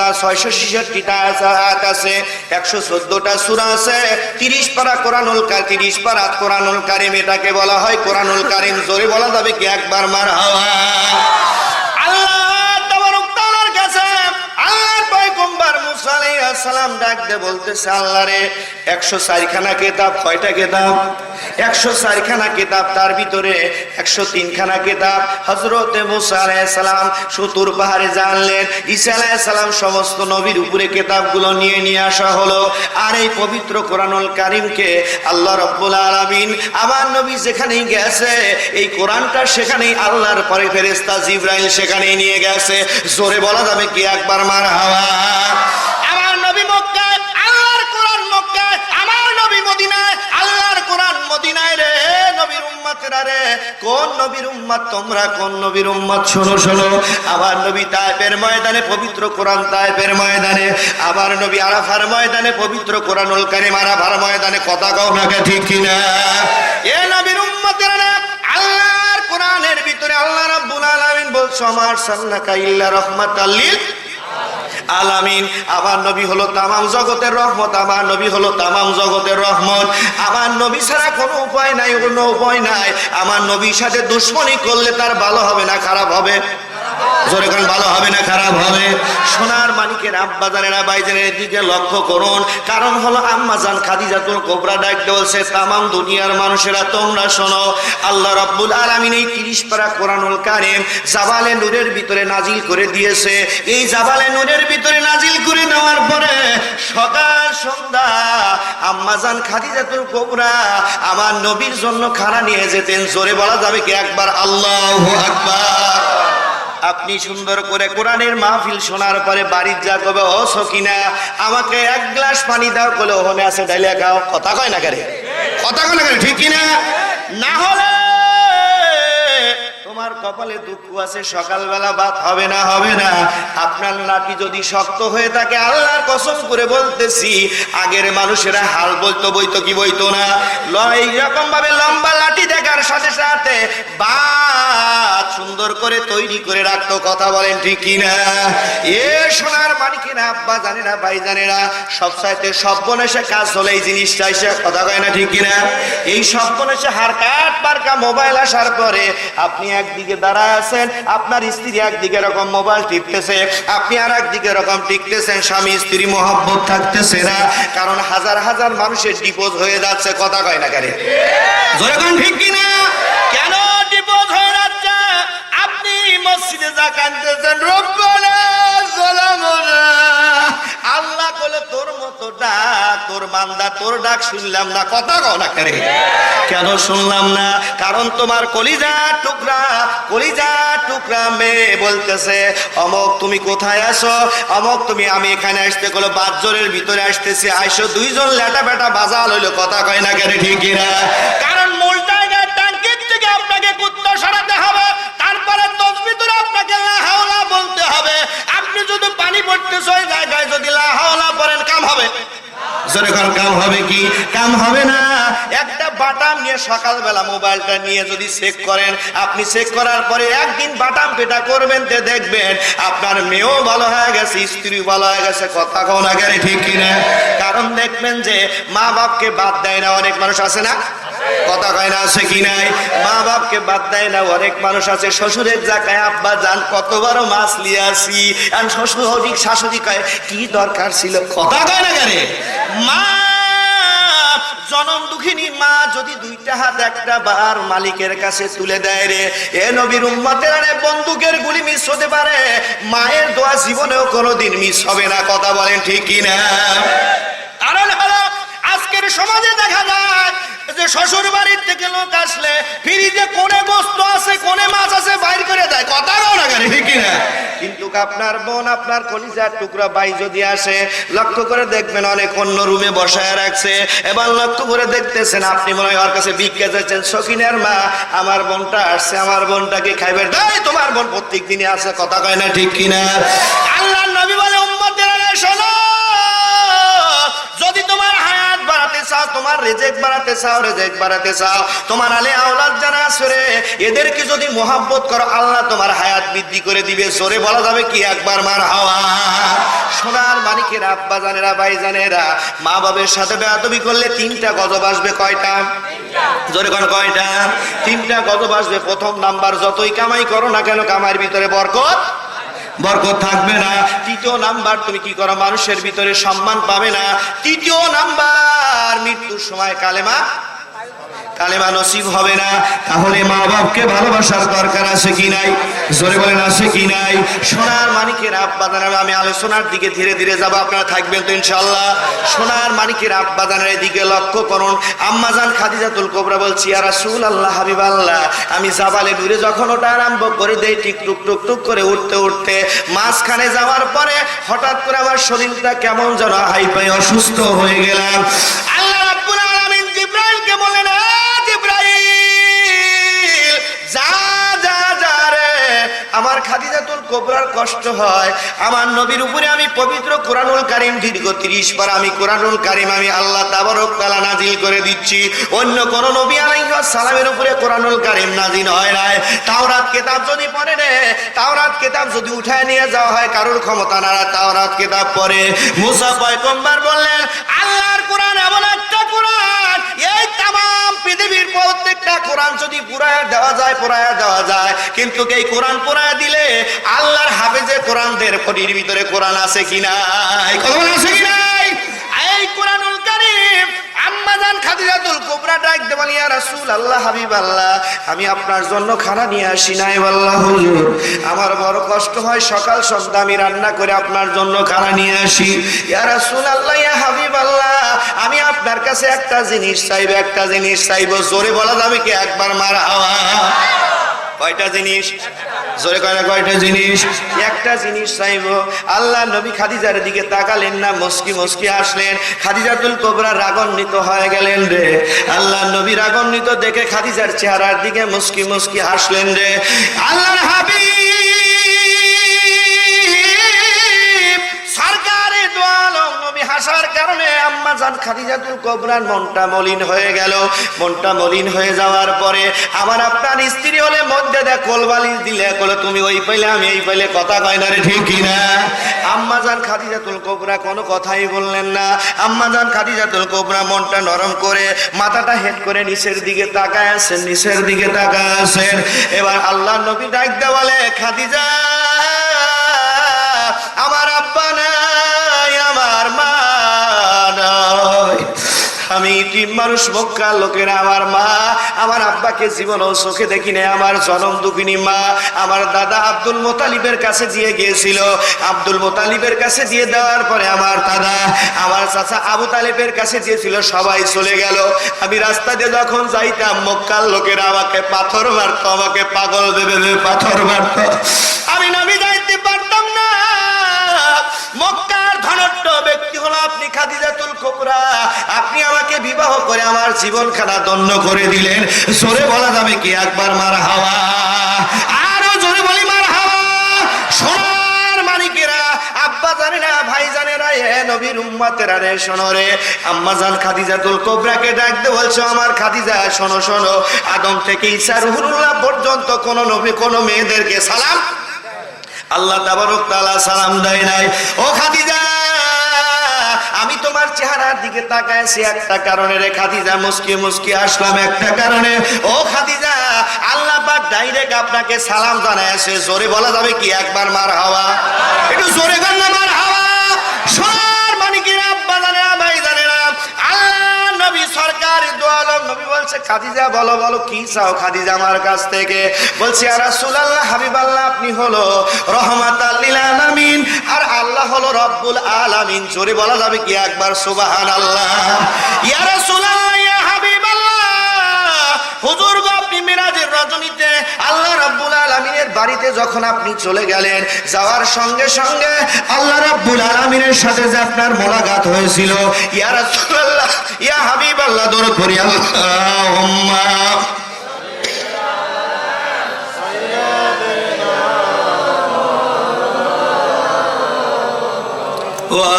পারা 666টা আয়াত আছে, 114টা সূরা আছে, 30 পারা কোরআনুল কারীম, 30 পারা কোরআনুল কারীম, এটাকে বলা হয় কোরআনুল কারীম। জোরে বলা যাবে কি একবার মারহাবা। আল্লাহ তাবারক তাআলার কাছে আল্লাহর পয়গম্বর মুসা আলাইহিস সালাম ডাক দিয়ে বলতেছে, আল্লাহ রে 104 খানা কিতাব, কয়টা কিতাব? 104 খানা কিতাব, তার ভিতরে 103 খানা কিতাব হযরতে মুসা আলাইহিস সালাম সুতুর পাহাড়ে জানলেন। ঈসা আলাইহিস সালাম সমস্ত নবীর উপরে কিতাবগুলো নিয়ে আসা হলো। আর এই পবিত্র কোরআনুল কারীমকে আল্লাহ রাব্বুল আলামিন আমার নবী যেখানেই গেছে এই কোরআনটা সেখানেই আল্লাহর পরে ফেরেশতা জিবরাইল সেখানেই নিয়ে গেছে। জোরে বলা যাবে কি একবার মারহাবা। আমার নবী মক্কায়, আল্লাহর কোরআন মক্কায়, আমার নবী মদিনায়, আল্লাহর কোরআন মদিনায়। রে নবীর উম্মতেরা রে, কোন নবীর উম্মত তোমরা, কোন নবীর উম্মত? শোনো শোনো, আমার নবী তায়েফের ময়দানে পবিত্র কোরআন তায়েফের ময়দানে, আমার নবী আরাফার ময়দানে পবিত্র কোরআনুল কারীম আরাফার ময়দানে। কথা কও না কে ঠিক কিনা? এ নবীর উম্মতেরা রে, আল্লাহর কোরআনের ভিতরে আল্লাহ রাব্বুল আলামিন বলছো আমার সাল্লাকা ইল্লা রাহমাতাল লিল আলামিন। আমার নবী হলো তামাম জগতের রহমত, আমার নবী হলো তামাম জগতের রহমত। আমার নবী ছাড়া কোনো উপায় নাই, কোনো উপায় নাই। আমার নবীর সাথে দুশমনি করলে তার ভালো হবে না খারাপ হবে? জোরে কোন ভালো হবে না খারাপ হবে? সোনার মানিকের আব্বা জানেরা ভাইজানের দিকে লক্ষ্য করুন। কারণ হলো আম্মা জান খাদিজাতুল কুবরা ডাক বলছে, তামাম দুনিয়ার মানুষেরা তোমরা শোনো, আল্লাহ রাব্বুল আলামিন এই 30 পারা কোরআনুল কারীম জাবালে নূরের ভিতরে নাজিল করে দিয়েছে। এই জাবালে নূরের ভিতরে নাজিল করে দেওয়ার পরে সকাল সন্ধ্যা আম্মা জান খাদিজাতুল কুবরা আমার নবীর জন্য খানা নিয়ে যেতেন। জোরে বলা যাবে কি একবার আল্লাহু আকবার। আপনি সুন্দর করে কোরআনের মাহফিল শোনার পরে বাড়ির যা কবে, ও সকিনা আমাকে 1 গ্লাস পানি দাও, বলে ওখানে আছে ডাইলে খাও। কথা কয় না করে? কথা কয় না করে? ঠিক কিনা? না হলে তোমার কপালে দুঃখ আছে, সকালবেলা ভাত হবে না, হবে না। আপনার লাঠি যদি শক্ত হয়ে থাকে, আল্লাহর কসম করে বলতেছি, আগের মানুষেরা হাল বলতো, বইতো কি বইতো না? এইরকম ভাবে লম্বা লাঠি দেখার সাথে সাথে ভাত সুন্দর করে তৈরি করে রাখতো। কথা বলেন ঠিক কিনা? এ সোনার মানিকেরা আব্বা জানেরা ভাই জানেরা, সবচাইতে সর্বনেশে কাজ হলে এই জিনিসটা এসে। কথা কয় না ঠিক কিনা? এই সর্বনেশে হার কাট পারকা মোবাইল আসার পরে আপনি একদিকে দাঁড়ায় আছেন, আপনার স্ত্রী একদিকে এরকম মোবাইল টিপতেছে, আপনি আর একদিকে এরকম টিপতেছেন, স্বামী স্ত্রী মহব্বত থাকতেছে না। কারণ হাজার হাজার মানুষের ডিভোর্স হয়ে যাচ্ছে। কথা কয় না কেন? জোরে কোন ঠিক কিনা? কেন ডিভোর্স হয়ে যাচ্ছে? আপনি মসজিদে যা কাঁদতেছেন, রব্বানা যালামনা, আল্লাহ বলে তোর মতো ডাক, তোর বান্দা তোর ডাক শুনলাম না। কথা কও না কেন? কেন শুনলাম না? কারণ তোমার কলিজার টুকরা, কলিজার টুকরা মেয়ে বলতেছে, অমক তুমি কোথায় আসো? অমক তুমি, আমি এখানে আসতে গেলো বাজারের ভিতরে আসতেছি, আইসো। 2 জন লেটা বেটা বাজাল হইলো। কথা কয় না কেন? ঠিক কিনা? কারণ মূল জায়গায় ট্যাঙ্কির থেকে আপনাকে কুত্তা সরাতে হবে, তারপরে তসবিতুর আপনাকে লা হাওলা বলতে হবে। আপনি যদি পানি পড়তেছে ওই জায়গায় যদি লা হাওলা পড়েন, কাম হবে? জোরে কোন কাম হবে কি? কাম হবে না। একটা বাটাম নিয়ে সকালবেলা মোবাইলটা নিয়ে যদি চেক করেন, আপনি চেক করার পরে একদিন বাটাম পেটা করবেন, তে দেখবেন আপনার মেয়েও ভালো হয়ে গেছে, স্ত্রীও ভালো হয়ে গেছে। কথা কও না কেন? ঠিক কিনা? কারণ দেখবেন যে মা বাপকে বাদ দেয় না অনেক মানুষ আছে না? কথা কয় না? আছে কি নাই? মা বাপকে বাদ দেয় না অনেক মানুষ আছে। শ্বশুরের জায়গায় আব্বা জান কত বড় মাছ লিয়ে আসি, আর শ্বশুর হরিক শাশুড়ি কয় কি দরকার ছিল? কথা কয় না কেন? মা জনম দুঃখিনী মা যদি 2টা হাত একটা বার মালিকের কাছে তুলে দেয় রে, এ নবীর উম্মতেরা রে, বন্দুকের গুলি মিস হতে পারে, মায়ের দোয়া জীবনেও কোনোদিন মিস হবে না। কথা বলেন ঠিক কিনা? কারণ হলো আজকের সমাজে দেখা যায় যে শ্বশুর বাড়ির থেকে লোক আসলে ফ্রিজে কোনে গোস্ত আছে, কোনে মাছ আছে বাইর করে দেয়। কথা কও না কেন? ঠিক কিনা? কিন্তু আপনার বোন, আপনার কলিজার টুকরা ভাই যদি আসে, লক্ষ্য করে দেখবেন অনেক অন্য রুমে বসায় রাখছে, এবার লক্ষ্য করে দেখতেছেন আপনি মনে হয় ওর কাছে ভিক্ষা যাচ্ছেন, সকিনের মা আমার বোনটা আসছে, আমার বোনটাকে খাইবে। তাই তোমার বোন প্রত্যেক দিনে আসে। কথা কয় না ঠিক কিনা? আল্লাহর নবী বলে, উম্মতেরা শোনো, যদি তোমার হায়াত বাড়াতে চাও, তোমার রিজিক বাড়াতে চাও তোমার আলে আওলাদ জানা আছে রে, এদেরকে যদি মোহাব্বত করো আল্লাহ তোমার হায়াত বৃদ্ধি করে দিবে। জোরে বলা যাবে কি একবার মারহাবা। সোনার মানিকের আব্বা জানেরা, ভাই জানেরা, মা বাবার সাথে বেয়াদবি করলে 3টা গজব আসবে। কয়টা? জোরে কোন কয়টা? 3টা গজব আসবে। প্রথম নাম্বার, যতই কামাই করো না কেন কামাইয়ের ভিতরে বরকত থাকবে না। দ্বিতীয় নাম্বার, তুমি কি করো মানুষের ভিতরে সম্মান পাবে না। তৃতীয় নাম্বার, মৃত্যুর সময় কালেমা নসিব হবে না। তাহলে মা বাপকে ভালোবাসার দরকার আছে কি নাই? জোরে বলেন আছে কি নাই? সোনার মানিকের আব্বা জানেরা, আমি আলোচনার দিকে ধীরে ধীরে যাব, আপনারা থাকবেন তো ইনশাআল্লাহ। সোনার মানিকের আব্বা জানেরা দিকে লক্ষ্য করুন। আম্মাজান খাদিজাতুল কুবরা বলছি, ইয়া রাসূলুল্লাহ, হাবিবাল্লাহ, আমি জাবালে নূরে যখন ওটা আরম্ভ করে দেই, টিক টুক টুক টুক করে উঠতে মাঝখানে যাওয়ার পরে হঠাৎ করে আমার শরীরটা কেমন যেন হাইপাই অসুস্থ হয়ে গেলাম। আল্লাহ রাব্বুল আলামিন জিবরাইলকে বলেন, আমার খাদিজাতুল কুবরার কষ্ট হয়, আমার নবীর উপরে আমি পবিত্র কোরআনুল কারীম দীর্ঘ 30 বার আমি কোরআনুল কারীম আমি আল্লাহ তাবারক তাআলা নাজিল করে দিচ্ছি। অন্য কোন নবী আলাইহিস সালামের উপরে কোরআনুল কারীম নাজিল হয় নাই। তাওরাত কিতাব যদি পড়ে নে, তাওরাত কিতাব যদি উঠায় নিয়ে যাওয়া হয়, কারোর ক্ষমতা না তাওরাত কিতাব পড়ে। মুসা পয়গম্বর বললেন, আল্লাহর কোরআন এমন একটা কোরআন, এই তাম পৃথিবীর প্রত্যেকটা কোরআন যদি পুরায়া দেওয়া যায়, কিন্তু এই কোরআন পুরায়া দিলে আল্লাহর হাফেজে কোরআনদের পরির ভিতরে কোরআন আছে কি নাই? কথা বলেন আছে কি নাই? এই কোরআনুল কারীম আম্মাজান খাদিজাতুল কুবরা ডাক দিয়ে বলেন, ইয়া রাসূলুল্লাহ, হাবিবাল্লাহ, আমি আপনার জন্য খানা নিয়ে আসি নাই। আল্লাহ হুজুর, আমার বড় কষ্ট হয়, সকাল সন্ধ্যা আমি রান্না করে আপনার জন্য খানা নিয়ে আসি। ইয়া রাসূলুল্লাহ, ইয়া হাবিবাল্লাহ, আমি আপনার কাছে একটা জিনিস চাইবো। জোরে বলা যাবে কি একবার মারহাবা? কয়টা জিনিস? জোরে কয় না, কয়টা জিনিস? একটা জিনিস চাইবো। আল্লাহ নবী খাদিজার দিকে তাকালেন না, মুস্কি আসলেন। খাদিজাতুল কুবরা রাগান্বিত হয়ে গেলেন রে। আল্লাহ নবী রাগান্বিত দেখে খাদিজার চেহারার দিকে মুস্কি হাসলেন রে। আল্লাহর হাবিব সরকারে দু আলম নবী হাসার কারণে আম্মাজান খাদিজাতুল কুবরার মনটা মলিন হয়ে গেল। মনটা মলিন হয়ে যাওয়ার পরে আমার আপনার স্ত্রী হলে মধ্যে দেখ কোলবালিশ দিলে কোলে তুমি ওই পাইলে আমি এই পাইলে, কথা কয় না রে, ঠিক কি না? আম্মাজান খাদিজাতুল কুবরা কোনো কথাই বললেন না। আম্মাজান খাদিজাতুল কুবরা মনটা নরম করে মাথাটা হেড করে নিচের দিকে তাকায় আছেন। এবার আল্লাহ নবী ডাক দিয়ে বলে, খাদিজা, আমার আব্বা নাই, আমার মা নাই, আমি ইতিম মানুষ, মক্কার লোকেরা আমার মা আমার আব্বাকে জীবনেও চোখে দেখি নাই। আমার জনম দুঃখিনী মা আমার দাদা আব্দুল মুতালিবের কাছে দিয়ে গিয়েছিল। আব্দুল মুতালিবের কাছে দিয়ে দেওয়ার পরে আমার দাদা আমার চাচা আবু তালেবের কাছে দিয়েছিল। সবাই চলে গেল। আমি রাস্তা দিয়ে যখন যাইতাম মক্কার লোকেরা আমাকে পাথর মারতো, আমাকে পাগল ভেবে পাথর মারতো। আমি নামি যাইতে পারতাম না। মক্কার ধনাঢ্য ব্যক্তি হলো আপনি, খাদিজাতুল কুবরা, আপনি আমাকে বিবাহ করে আমার জীবনখানা ধন্য করে দিলেন। জোরে বলা যাবে কি একবার মারহাবা? আরো জোরে বলি মারহাবা। সোনার মানিকেরা, আব্বা জানেরা, ভাই জানেরা, এ নবীর উম্মতেরা রে, শোনো রে। আম্মাজান খাদিজাতুল কুবরাকে ডাকতে বলছো, আমার খাদিজা শোনো, আদম থেকে ঈসা রুহুল্লাহ পর্যন্ত কোন নবী কোন মেয়েদেরকে সালাম আল্লাহ তাবারক তাআলা সালাম দেয় নাই। ও খাদিজা, আমি তোমার চেহারার দিকে তাকাইছি একটা কারণে রে খাদিজা, মুস্কি আসলাম একটা কারণে। ও খাদিজা, আল্লাহ পাক ডাইরেক্ট আপনাকে সালাম জানাইছে। জোরে বলা যাবে কি একবার মারহাবা? একটু জোরে বল না মারহাবা। সোনার মানিকেরা, আব্বা জানেরা, ভাই জানেরা, আল্লাহ নবী সরকার দু আলম নবী বলছে, খাদিজা বলো কি চাও খাদিজা আমার কাছ থেকে? বলছে, ইয়া রাসূলুল্লাহ, হাবিবাল্লাহ, আপনি হলো রহমাতাল লিল আলামিন আর আল্লাহ হলো রব্বুল আলামিন। জোরে বলা যাবে কি একবার সুবহানাল্লাহ? ইয়া রাসূলুল্লাহ, ইয়া হাবিবাল্লাহ, হুজুর গো, আপনি মিরাজের রজনীতে আল্লাহ রাব্বুল আলামিনের বাড়িতে যখন আপনি চলে গেলেন, যাওয়ার সঙ্গে সঙ্গে আল্লাহ রাব্বুল আলামিনের সাথে যে আপনার মোলাকাত হয়েছিল, ইয়া রাসূলুল্লাহ, ইয়া হাবিবাল্লাহ, দরুদ পড়ি আল্লাহুম্মা ওয়া